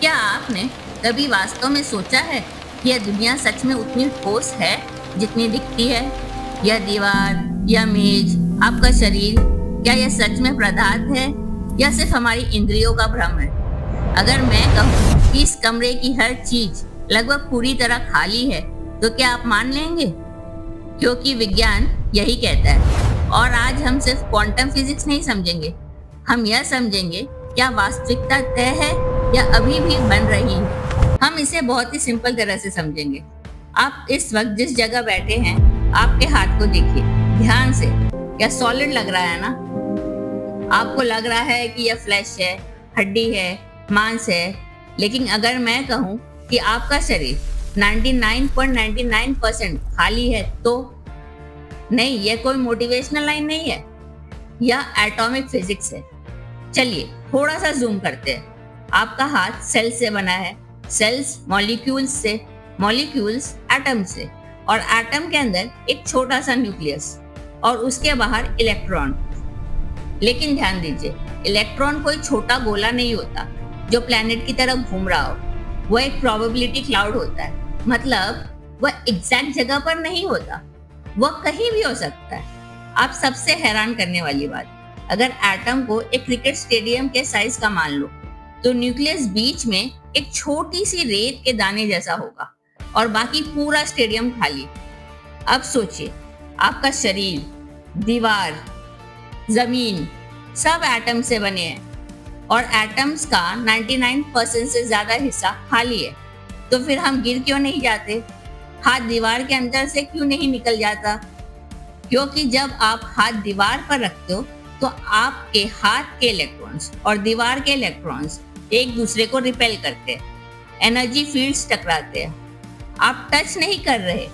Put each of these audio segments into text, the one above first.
क्या आपने कभी वास्तव में सोचा है कि यह दुनिया सच में उतनी ठोस है जितनी दिखती है? यह दीवार या मेज, आपका शरीर, क्या यह सच में पदार्थ है या सिर्फ हमारी इंद्रियों का भ्रम है? अगर मैं कहूँ कि इस कमरे की हर चीज लगभग पूरी तरह खाली है, तो क्या आप मान लेंगे? क्योंकि विज्ञान यही कहता है। और आज हम सिर्फ क्वांटम फिजिक्स नहीं समझेंगे, हम यह समझेंगे क्या वास्तविकता तय है या अभी भी बन रही है। हम इसे बहुत ही सिंपल तरह से समझेंगे। आप इस वक्त जिस जगह बैठे हैं, आपके हाथ को देखिए ध्यान से। क्या सॉलिड लग रहा है ना? आपको लग रहा है कि यह फ्लैश है, हड्डी है, मांस है। लेकिन अगर मैं कहूँ कि आपका शरीर 99.99% खाली है, तो नहीं, यह कोई मोटिवेशनल लाइन नहीं है, यह एटॉमिक फिजिक्स है। चलिए थोड़ा सा जूम करते हैं। आपका हाथ सेल से बना है, सेल्स मॉलिक्यूल्स से, मॉलिक्यूल्स एटम से, और एटम के अंदर एक छोटा सा न्यूक्लियस और उसके बाहर इलेक्ट्रॉन। लेकिन ध्यान दीजिए, इलेक्ट्रॉन कोई छोटा गोला नहीं होता जो प्लैनेट की तरफ घूम रहा हो। वह एक प्रोबेबिलिटी क्लाउड होता है। मतलब वह एग्जैक्ट जगह पर नहीं होता, वह कहीं भी हो सकता है। आप सबसे हैरान करने वाली बात, अगर एटम को एक क्रिकेट स्टेडियम के साइज का मान लो, तो न्यूक्लियस बीच में एक छोटी सी रेत के दाने जैसा होगा और बाकी पूरा स्टेडियम खाली। अब सोचिए, आपका शरीर, दीवार, जमीन सब एटम से बने हैं और एटम्स का 99% से ज्यादा हिस्सा खाली है। तो फिर हम गिर क्यों नहीं जाते? हाथ दीवार के अंदर से क्यों नहीं निकल जाता? क्योंकि जब आप हाथ दीवार पर रखते हो, तो आपके हाथ के इलेक्ट्रॉन्स और दीवार के इलेक्ट्रॉन्स एक दूसरे को रिपेल करते हैं, एनर्जी फील्ड्स टकराते हैं। आप टच नहीं कर रहे,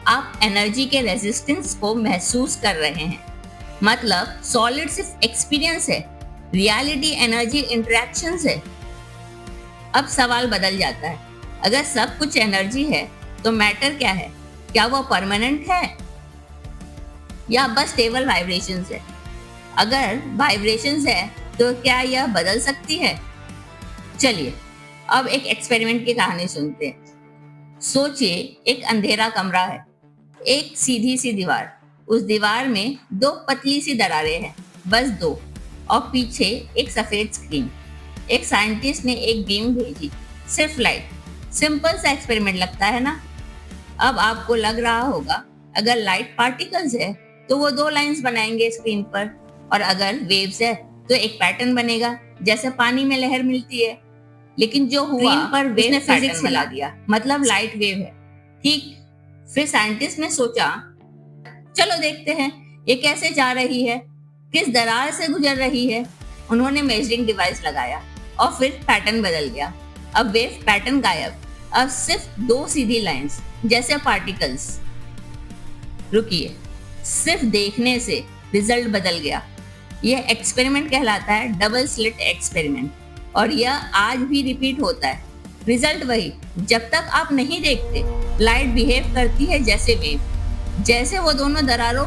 आप एनर्जी के रेजिस्टेंस को महसूस कर रहे हैं। मतलब सॉलिड सिर्फ एक्सपीरियंस है, रियलिटी एनर्जी इंटरेक्शन है। अब सवाल बदल जाता है, अगर सब कुछ एनर्जी है तो मैटर क्या है? क्या वह परमानेंट है या बस स्टेबल वाइब्रेशंस है? अगर वाइब्रेशंस है तो क्या यह बदल सकती है? चलिए अब एक एक्सपेरिमेंट की कहानी सुनते हैं। सोचिए, एक अंधेरा कमरा है, एक सीधी सी दीवार, उस दीवार में दो पतली सी दरारें हैं, बस दो, और पीछे एक सफेद स्क्रीन। एक साइंटिस्ट ने एक बीम भेजी, सिर्फ लाइट। सिंपल सा एक्सपेरिमेंट लगता है ना? अब आपको लग रहा होगा, अगर लाइट पार्टिकल्स है तो वो दो लाइंस बनाएंगे स्क्रीन पर, और अगर वेव्स है तो एक पैटर्न बनेगा, जैसे पानी में लहर मिलती है। लेकिन जो हुआ, स्क्रीन पर वेव ने फिजिक्स हिला दिया, मतलब लाइट वेव है। ठीक, फिर साइंटिस्ट ने सोचा, चलो देखते हैं ये कैसे जा रही है, किस दरार से गुजर रही है। उन्होंने मेजरिंग डिवाइस लगाया और फिर पैटर्न बदल गया। अब वेव पैटर्न गायब, अब सिर्फ दो सीधी लाइंस जैसे पार्टिकल्स। रुकिए, सिर्फ देखने से रिजल्ट बदल गया। यह एक्सपेरिमेंट कहलाता है डबल स्लिट एक्सपेरिमेंट, और यह आज भी रिपीट होता है। रिजल्ट वही, जब तक आप नहीं देखते लाइट बिहेव करती है जैसे वेव, जैसे वो दोनों दरारों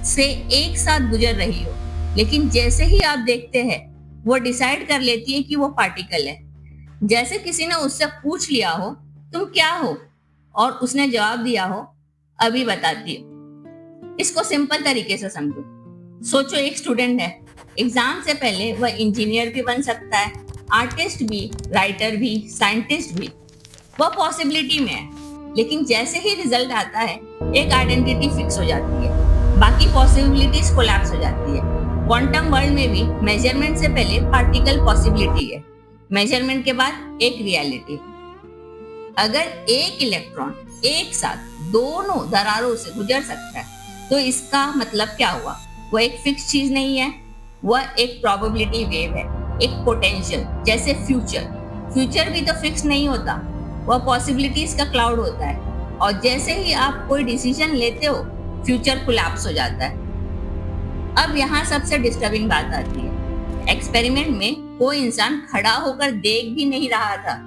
से एक साथ गुजर रही हो। लेकिन जैसे ही आप देखते हैं, वो डिसाइड कर लेती है कि वो पार्टिकल है। जैसे किसी ने उससे पूछ लिया हो, तुम क्या हो, और उसने जवाब दिया हो, अभी बताती हूँ। इसको सिंपल तरीके से समझो। सोचो, एक स्टूडेंट है, एग्जाम से पहले वह इंजीनियर भी बन सकता है, आर्टिस्ट भी, राइटर भी, साइंटिस्ट भी। वह पॉसिबिलिटी में है। लेकिन जैसे ही रिजल्ट आता है, एक आइडेंटिटी फिक्स हो जाती है, बाकी पॉसिबिलिटीज कोलैप्स हो जाती है। क्वांटम वर्ल्ड में भी मेजरमेंट से पहले पार्टिकल पॉसिबिलिटी है, मेजरमेंट के बाद एक रियलिटी। अगर एक इलेक्ट्रॉन एक साथ दोनों दरारों से गुजर सकता है, तो इसका मतलब क्या हुआ? वह एक फिक्स चीज नहीं है, वह एक प्रोबेबिलिटी वेव है, एक पोटेंशियल। जैसे फ्यूचर भी तो फिक्स नहीं होता, वह पॉसिबिलिटीज का क्लाउड होता है। और जैसे ही आप कोई डिसीजन लेते हो, फ्यूचर कोलैप्स हो जाता है। अब यहाँ सबसे डिस्टर्बिंग बात आती है, एक्सपेरिमेंट में कोई इंसान खड़ा होकर देख भी नहीं रहा था,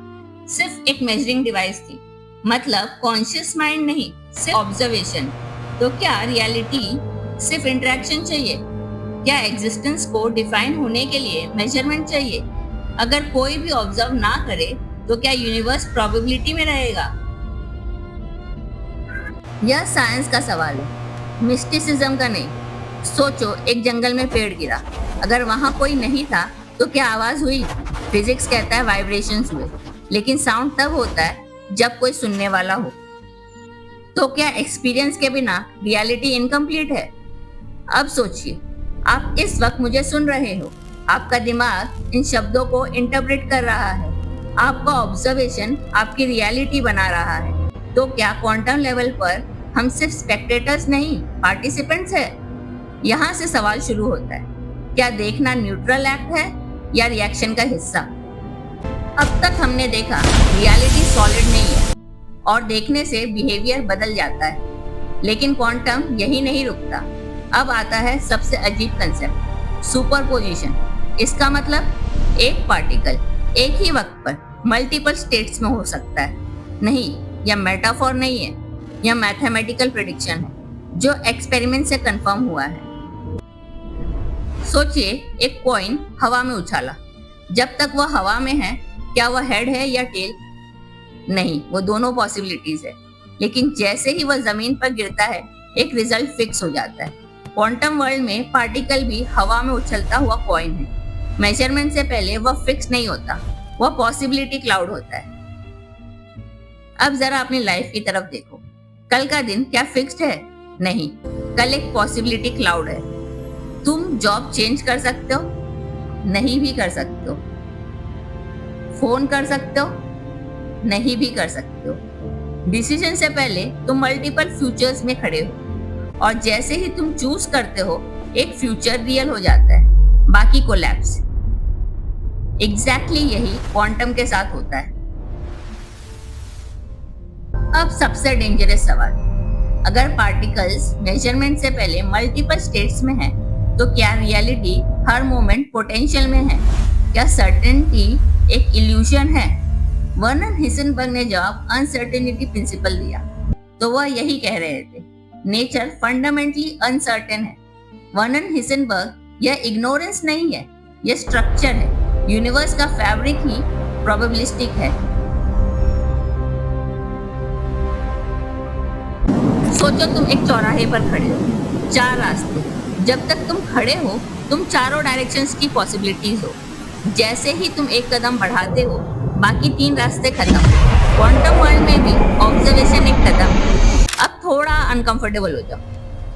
सिर्फ एक मेजरिंग डिवाइस थी। मतलब कॉन्शियस माइंड नहीं, सिर्फ ऑब्जर्वेशन। तो क्या रियलिटी सिर्फ इंटरेक्शन चाहिए? क्या एग्जिस्टेंस को डिफाइन होने के लिए मेजरमेंट चाहिए? अगर कोई भी ऑब्जर्व ना करे तो क्या यूनिवर्स प्रोबेबिलिटी में रहेगा? यह साइंस का सवाल है, मिस्टिसिज्म का नहीं। सोचो, एक जंगल में पेड़ गिरा, अगर वहां कोई नहीं था तो क्या आवाज हुई? फिजिक्स कहता है वाइब्रेशंस हुए, लेकिन साउंड तब होता है जब कोई सुनने वाला हो। तो क्या एक्सपीरियंस के बिना रियलिटी इनकम्प्लीट है? अब सोचिए, आप इस वक्त मुझे सुन रहे हो, आपका दिमाग इन शब्दों को इंटरप्रेट कर रहा है, आपका ऑब्जर्वेशन आपकी रियलिटी बना रहा है। तो क्या क्वांटम लेवल पर हम सिर्फ स्पेक्टेटर्स नहीं, पार्टिसिपेंट्स है? यहाँ से सवाल शुरू होता है, क्या देखना न्यूट्रल एक्ट है या रिएक्शन का हिस्सा? अब तक हमने देखा रियलिटी सॉलिड नहीं है और देखने से बिहेवियर बदल जाता है, लेकिन क्वांटम यही नहीं रुकता। अब आता है सबसे अजीब कंसेप्ट, सुपरपोजिशन। इसका मतलब एक पार्टिकल एक ही वक्त पर मल्टीपल स्टेट्स में हो सकता है। नहीं, यह मेटाफोर नहीं है, यह मैथमेटिकल प्रेडिक्शन है जो एक्सपेरिमेंट से कंफर्म हुआ है। सोचिए, एक कॉइन हवा में उछाला, जब तक वह हवा में है क्या वह हेड है या टेल? नहीं, वो दोनों पॉसिबिलिटीज है, लेकिन जैसे ही वह जमीन पर गिरता है एक रिजल्ट फिक्स हो जाता है। क्वांटम वर्ल्ड में पार्टिकल भी हवा में उछलता हुआ कॉइन है। मेजरमेंट से पहले वह फिक्स नहीं होता, वह पॉसिबिलिटी क्लाउड होता है। अब जरा अपनी लाइफ की तरफ देखो, कल का दिन क्या फिक्स्ड है? नहीं, कल एक पॉसिबिलिटी क्लाउड है। तुम जॉब चेंज कर सकते हो, नहीं भी कर सकते हो। फोन कर सकते हो, नहीं भी कर सकते हो। डिसीजन से पहले तुम मल्टीपल फ्यूचर्स में खड़े हो, और जैसे ही तुम चूज करते हो एक फ्यूचर रियल हो जाता है, बाकी कोलैप्स। एग्जैक्टली यही क्वांटम के साथ होता है। अब सबसे डेंजरस सवाल, अगर पार्टिकल्स मेजरमेंट से पहले मल्टीपल स्टेट्स में है तो क्या रियलिटी हर मोमेंट पोटेंशियल में है? क्या सर्टेनिटी एक इल्यूजन है? वर्नन हिसेनबर्ग ने जवाब अनसर्टेनिटी प्रिंसिपल दिया, तो वह यही कह रहे थे, नेचर फंडामेंटली अनसर्टेन है। वर्नन हिसेनबर्ग, यह इग्नोरेंस नहीं है, यह स्ट्रक्चर है। यूनिवर्स का फैब्रिक ही प्रोबेबिलिस्टिक है। सोचो, तुम एक चौराहे पर खड़े हो, चार रास्ते, जब तक तुम खड़े हो तुम चारों डायरेक्शंस की पॉसिबिलिटीज हो। जैसे ही तुम एक कदम बढ़ाते हो बाकी तीन रास्ते खत्म। क्वांटम वर्ल्ड में भी ऑब्जर्वेशन एक कदम। अब थोड़ा अनकंफर्टेबल हो जाओ,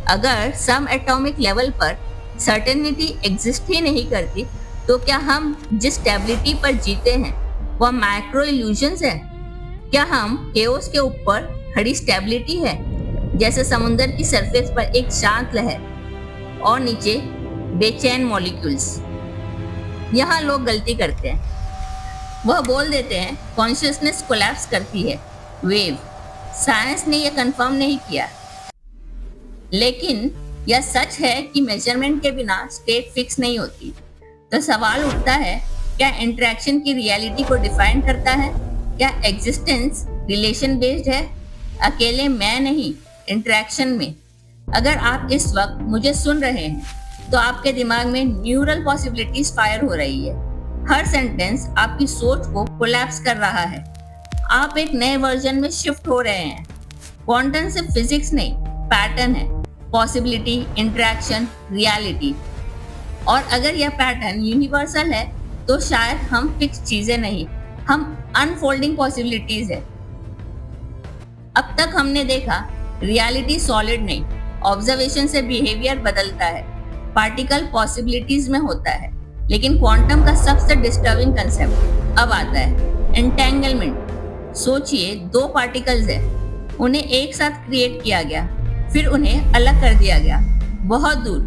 अगर सम एटॉमिक लेवल पर सर्टेनिटी एग्जिस्ट ही नहीं करती तो क्या हम जिस स्टेबिलिटी पर जीते हैं वह मैक्रो इल्यूजन्स है? क्या हम केओस के ऊपर खड़ी स्टेबिलिटी है, जैसे समुद्र की सरफेस पर एक शांत लहर और नीचे बेचैन मॉलिक्यूल्स? यहाँ लोग गलती करते हैं, वह बोल देते हैं कॉन्शियसनेस कोलैप्स करती है, वेव। साइंस ने यह कंफर्म नहीं किया, लेकिन यह सच है कि मेजरमेंट के बिना स्टेट फिक्स नहीं होती। तो सवाल उठता है, क्या इंटरेक्शन की रियलिटी को डिफाइन करता है? क्या एग्जिस्टेंस रिलेशन बेस्ड है? अकेले मैं नहीं, इंटरेक्शन में। अगर आप इस वक्त मुझे सुन रहे हैं तो आपके दिमाग में न्यूरल पॉसिबिलिटीज फायर हो रही है। हर सेंटेंस आपकी सोच को कोलैप्स कर रहा है। आप एक नए वर्जन में शिफ्ट हो रहे हैं। क्वांटम सिर्फ फिजिक्स नहीं, पैटर्न है, पॉसिबिलिटी, इंटरेक्शन, रियलिटी। और अगर यह पैटर्न यूनिवर्सल है तो शायद हम फिक्स चीजें नहीं, हम अनफोल्डिंग पॉसिबिलिटीज है। अब तक हमने देखा रियलिटी सॉलिड नहीं, ऑब्जर्वेशन से बिहेवियर बदलता है, पार्टिकल पॉसिबिलिटीज में होता है। लेकिन क्वांटम का सबसे डिस्टर्बिंग कंसेप्ट अब आता है, एंटेंगलमेंट। सोचिए, दो पार्टिकल्स है, उन्हें एक साथ क्रिएट किया गया, फिर उन्हें अलग कर दिया गया, बहुत दूर,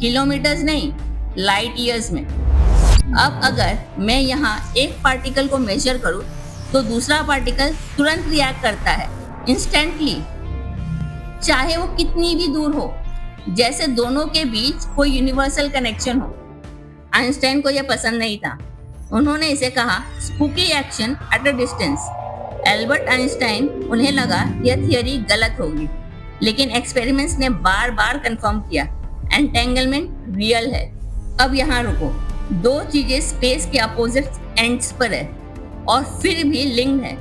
किलोमीटर्स नहीं, लाइट ईयर्स में। अब अगर मैं यहाँ एक पार्टिकल को मेजर करूँ तो दूसरा पार्टिकल तुरंत रिएक्ट करता है, इंस्टेंटली, चाहे वो कितनी भी दूर हो, जैसे दोनों के बीच कोई यूनिवर्सल कनेक्शन हो। आइंस्टाइन को यह पसंद नहीं था, उन्होंने इसे कहा spooky action at a distance. Albert Einstein, उन्हें लगा यह थियरी गलत होगी, लेकिन एक्सपेरिमेंट्स ने बार बार कंफर्म किया एंटेंगलमेंट रियल है। अब यहाँ रुको, दो चीजें स्पेस के अपोजिट एंड्स पर है और फिर भी लिंक्ड है,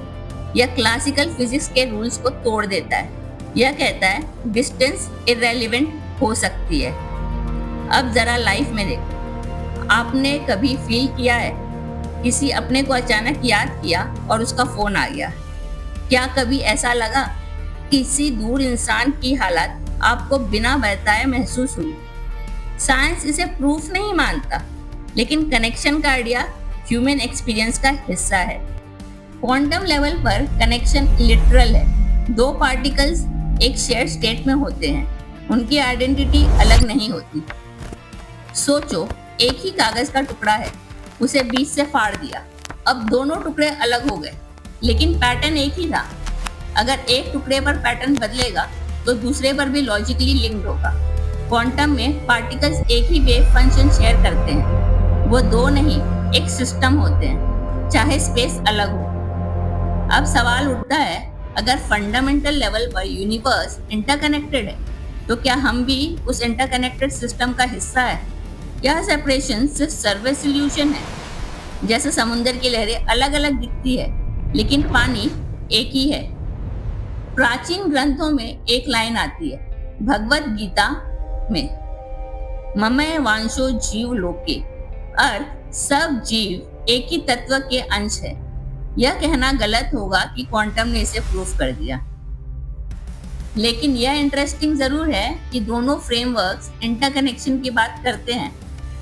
यह क्लासिकल फिजिक्स के रूल्स को तोड़ देता है। यह कहता है डिस्टेंस इररेलेवेंट हो सकती है। अब जरा लाइफ में देखो, आपने कभी फील किया है किसी अपने को अचानक याद किया और उसका फोन आ गया? क्या कभी ऐसा लगा किसी दूर इंसान की हालत आपको बिना बताए महसूस हुई? साइंस इसे प्रूफ नहीं मानता, लेकिन कनेक्शन का आइडिया ह्यूमन एक्सपीरियंस का हिस्सा है। क्वांटम लेवल पर कनेक्शन लिटरल है। दो पार्टिकल्स एक शेयर स्टेट में होते हैं, उनकी आइडेंटिटी अलग नहीं होती। सोचो, एक ही कागज का टुकड़ा है, उसे बीच से फाड़ दिया, अब दोनों टुकड़े अलग हो गए, लेकिन पैटर्न एक ही था। अगर एक टुकड़े पर पैटर्न बदलेगा तो दूसरे पर भी लॉजिकली लिंक्ड होगा। क्वांटम में पार्टिकल्स एक ही वेव फंक्शन शेयर करते हैं, वो दो नहीं, एक सिस्टम होते हैं, चाहे स्पेस अलग हो। अब सवाल उठता है, अगर फंडामेंटल लेवल पर यूनिवर्स इंटरकनेक्टेड है, तो क्या हम भी उस इंटरकनेक्टेड सिस्टम का हिस्सा है? यह सेपरेशन सिर्फ सर्फेस सॉल्यूशन है। जैसे समुद्र की लहरें अलग अलग दिखती है, लेकिन पानी एक ही है। प्राचीन ग्रंथों में एक लाइन आती है, भगवत गीता में, ममय वांशो जीव लोके, अर्थ सब जीव एक ही तत्व के अंश है। यह कहना गलत होगा कि क्वांटम ने इसे प्रूफ कर दिया, लेकिन यह इंटरेस्टिंग जरूर है कि दोनों फ्रेमवर्क्स इंटरकनेक्शन की बात करते हैं,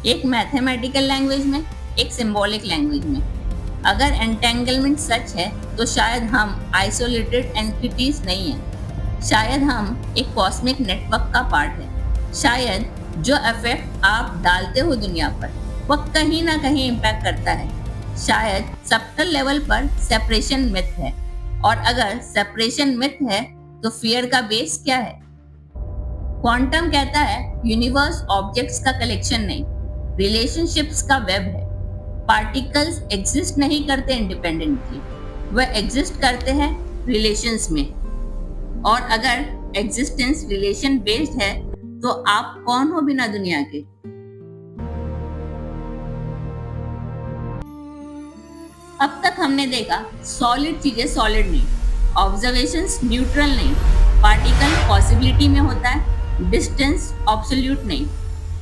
एक मैथमेटिकल लैंग्वेज में, एक सिंबॉलिक लैंग्वेज में। अगर एंटेंगलमेंट सच है तो शायद हम आइसोलेटेड एंटिटीज नहीं हैं, शायद हम एक कॉस्मिक नेटवर्क का पार्ट है। शायद जो इफेक्ट आप डालते हो दुनिया पर, वह कहीं ना कहीं इम्पैक्ट करता है। शायद सबटल लेवल पर सेपरेशन मिथ है, और अगर सेपरेशन मिथ है तो फियर का बेस क्या है? क्वांटम कहता है यूनिवर्स ऑब्जेक्ट्स का कलेक्शन नहीं, रिलेशनशिप्स का वेब है। पार्टिकल्स एग्जिस्ट नहीं करते इंडिपेंडेंटली, वह एग्जिस्ट करते हैं रिलेशंस में। और अगर एग्जिस्टेंस रिलेशन बेस्ड है तो आप कौन हो बिना दुनिया के? अब तक हमने देखा सॉलिड चीजें सॉलिड नहीं, ऑब्जर्वेशंस न्यूट्रल नहीं, पार्टिकल पॉसिबिलिटी में होता है, डिस्टेंस एब्सोल्यूट नहीं।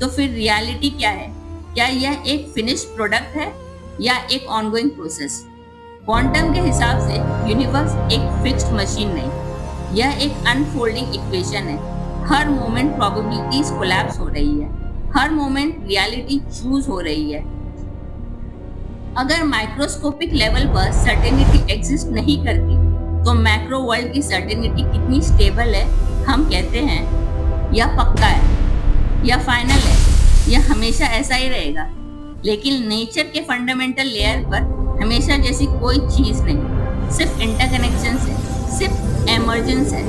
तो फिर रियलिटी क्या है? क्या यह एक फिनिश प्रोडक्ट है या एक ऑनगोइंग प्रोसेस? क्वांटम के हिसाब से यूनिवर्स एक फिक्स्ड मशीन नहीं, यह एक अनफोल्डिंग इक्वेशन है। हर मोमेंट प्रोबेबिलिटीज कोलैप्स हो रही है, हर मोमेंट रियलिटी चूज हो रही है। अगर माइक्रोस्कोपिक लेवल पर सर्टेनिटी एग्जिस्ट नहीं करती, तो मैक्रो वर्ल्ड की सर्टेनिटी कितनी स्टेबल है? हम कहते हैं यह पक्का है, यह फाइनल है, यह हमेशा ऐसा ही रहेगा। लेकिन नेचर के फंडामेंटल लेयर पर हमेशा जैसी कोई चीज नहीं, सिर्फ इंटरकनेक्शन है, सिर्फ एमर्जेंस है।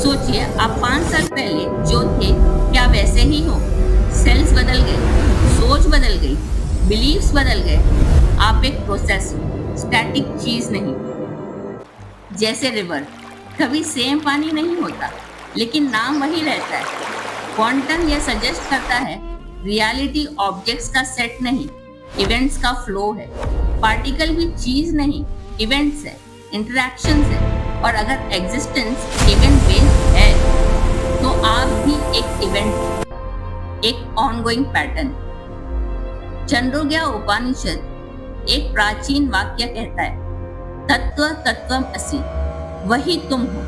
सोचिए, आप 5 साल पहले जो थे क्या वैसे ही हो? सेल्स बदल गए, सोच बदल गई, बिलीव्स बदल गए। आप एक प्रोसेस हो, स्टैटिक चीज नहीं। जैसे रिवर, कभी सेम पानी नहीं होता, लेकिन नाम वही रहता है। क्वांटम यह सजेस्ट करता है रियलिटी ऑब्जेक्ट्स का सेट नहीं, इवेंट्स का फ्लो है। पार्टिकल भी चीज नहीं, इवेंट्स है, इंटरैक्शंस है। और अगर एग्जिस्टेंस इवेंट बेस्ड है, तो आप भी एक इवेंट, एक ऑनगोइंग पैटर्न। छंदोग्या उपनिषद एक प्राचीन वाक्य कहता है, तत्व तत्वम असि, वही तुम हो।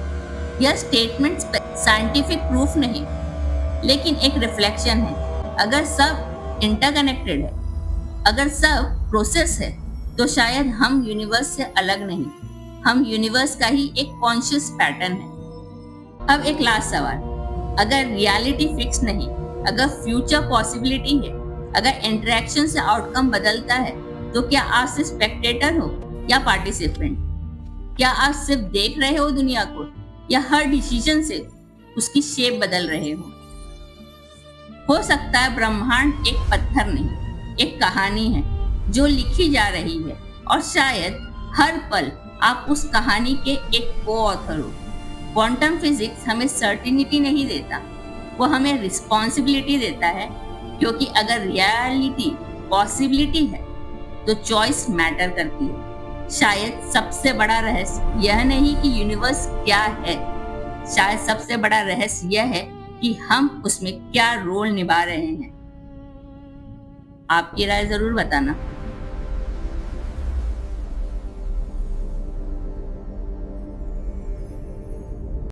यह स्टेटमेंट साइंटिफिक प्रूफ नहीं, लेकिन एक रिफ्लेक्शन है। अगर सब इंटरकनेक्टेड है, अगर सब प्रोसेस है, तो शायद हम यूनिवर्स से अलग नहीं, हम यूनिवर्स का ही एक कॉन्शियस पैटर्न है। अब एक लास्ट सवाल, अगर रियलिटी फिक्स नहीं, अगर फ्यूचर पॉसिबिलिटी है, अगर इंटरेक्शन से आउटकम बदलता है, तो क्या आप सिर्फ स्पेक्टेटर हो या पार्टिसिपेंट? क्या आप सिर्फ देख रहे हो दुनिया को, या हर डिसीजन से उसकी शेप बदल रहे हो सकता है ब्रह्मांड एक पत्थर नहीं, एक कहानी है जो लिखी जा रही है, और शायद हर पल आप उस कहानी के एक को ऑथर हो। क्वांटम फिजिक्स हमें सर्टेनिटी नहीं देता, वो हमें रिस्पॉन्सिबिलिटी देता है, क्योंकि अगर रियलिटी पॉसिबिलिटी है तो चॉइस मैटर करती है। शायद सबसे बड़ा रहस्य यह नहीं कि यूनिवर्स क्या है, शायद सबसे बड़ा रहस्य यह है कि हम उसमें क्या रोल निभा रहे हैं। आपकी राय जरूर बताना।